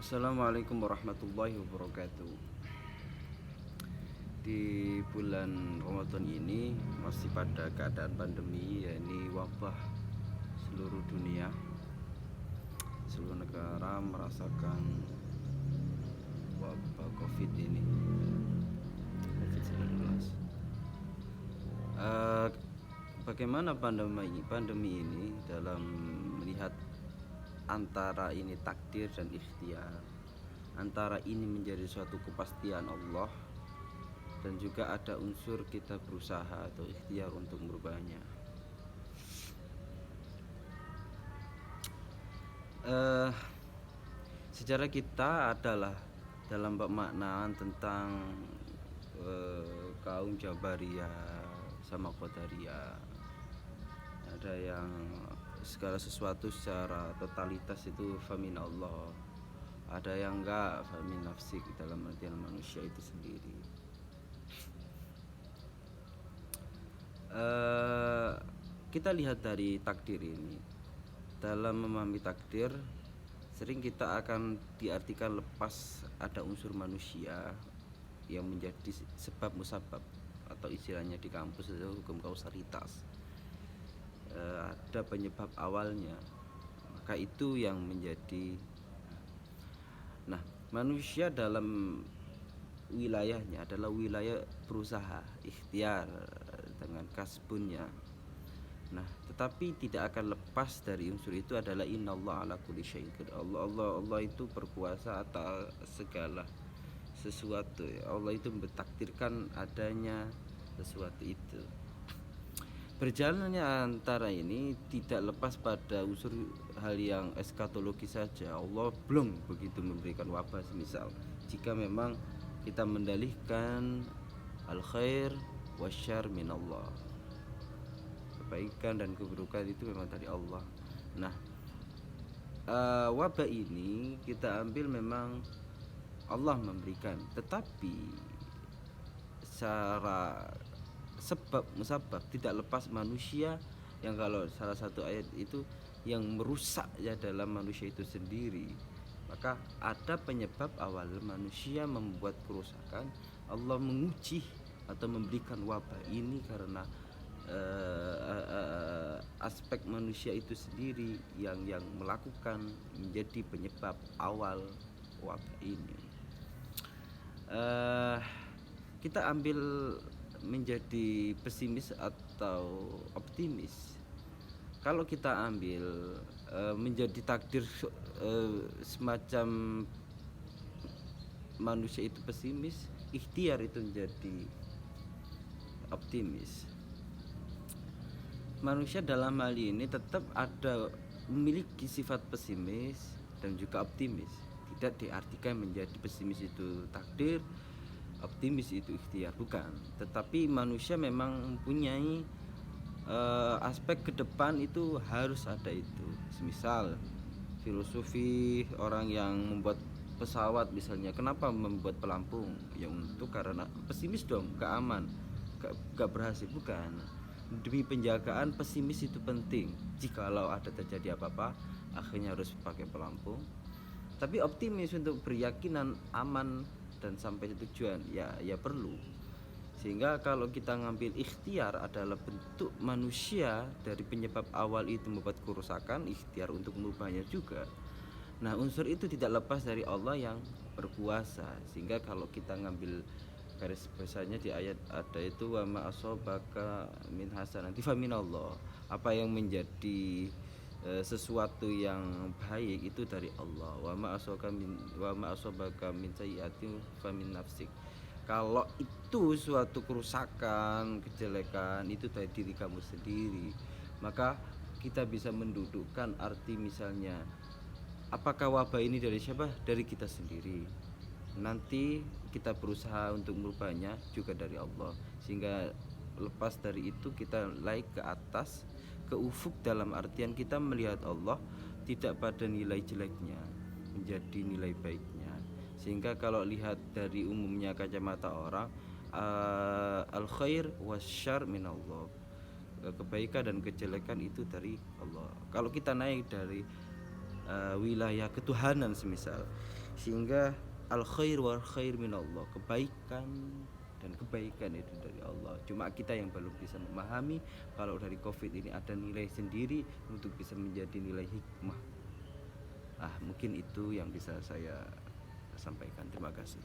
Assalamualaikum warahmatullahi wabarakatuh. Di bulan Ramadan ini masih pada keadaan pandemi, yakni wabah seluruh dunia. Seluruh negara merasakan wabah COVID ini, COVID-19. Bagaimana pandemi ini dalam melihat antara ini takdir dan ikhtiar, antara ini menjadi suatu kepastian Allah dan juga ada unsur kita berusaha atau ikhtiar untuk merubahnya. Sejarah kita adalah dalam pemaknaan tentang kaum Jabariyah sama Qadariyah. Ada yang segala sesuatu secara totalitas itu famin Allah, ada yang enggak famin nafsik, dalam artian manusia itu sendiri. Kita lihat dari takdir ini. Dalam memahami takdir, sering kita akan diartikan lepas ada unsur manusia yang menjadi sebab musabab, atau istilahnya di kampus itu hukum kausalitas. Ada penyebab awalnya, maka itu yang menjadi. Nah, manusia dalam wilayahnya adalah wilayah berusaha, ikhtiar dengan kasbunnya. Nah, tetapi tidak akan lepas dari unsur itu adalah innallaha ala kulli syai'in qadir. Allah itu berkuasa atas segala sesuatu. Allah itu mentakdirkan adanya sesuatu itu. Berjalannya antara ini tidak lepas pada unsur hal yang eskatologis saja. Allah belum begitu memberikan wabah, semisal jika memang kita mendalihkan al khair wasyarr minallah, kebaikan dan keburukan itu memang dari Allah. Nah, wabah ini kita ambil memang Allah memberikan, tetapi secara sebab musabab tidak lepas manusia, yang kalau salah satu ayat itu yang merusak ya dalam manusia itu sendiri. Maka ada penyebab awal manusia membuat kerusakan. Allah menguji atau memberikan wabah ini karena aspek manusia itu sendiri yang melakukan, menjadi penyebab awal wabah ini. Kita ambil menjadi pesimis atau optimis. Kalau kita ambil menjadi takdir semacam manusia itu pesimis, ikhtiar itu menjadi optimis. Manusia dalam hal ini tetap ada memiliki sifat pesimis dan juga optimis. Tidak diartikan menjadi pesimis itu takdir, optimis itu ikhtiar, bukan. Tetapi manusia memang mempunyai aspek ke depan itu harus ada itu. Misal filosofi orang yang membuat pesawat misalnya, kenapa membuat pelampung? Ya untuk karena pesimis dong, gak aman, gak berhasil, bukan. Demi penjagaan, pesimis itu penting. Jikalau ada terjadi apa-apa, akhirnya harus pakai pelampung. Tapi optimis untuk beryakinan aman dan sampai tujuan, ya perlu. Sehingga kalau kita ngambil ikhtiar adalah bentuk manusia dari penyebab awal itu membuat kerusakan, ikhtiar untuk merubahnya juga. Nah, unsur itu tidak lepas dari Allah yang berkuasa. Sehingga kalau kita ngambil garis besarnya di ayat ada itu wa ma asobaka min hasanati fa minallah. Apa yang menjadi sesuatu yang baik itu dari Allah. Wa ma asobaka min sayyi'atin fa min nafsik. Kalau itu suatu kerusakan, kejelekan itu dari diri kamu sendiri, maka kita bisa mendudukkan arti misalnya, apakah wabah ini dari siapa? Dari kita sendiri. Nanti kita berusaha untuk merubahnya juga dari Allah. Sehingga lepas dari itu kita naik ke atas, ke ufuk, dalam artian kita melihat Allah tidak pada nilai jeleknya, menjadi nilai baiknya. Sehingga kalau lihat dari umumnya kacamata orang, al khair wasyarr minallah, kebaikan dan kejelekan itu dari Allah. Kalau kita naik dari wilayah ketuhanan semisal, Sehingga al khair wal khair minallah, kebaikan dan kebaikan itu dari Allah. Cuma kita yang belum bisa memahami kalau dari Covid ini ada nilai sendiri untuk bisa menjadi nilai hikmah. Mungkin itu yang bisa saya sampaikan. Terima kasih.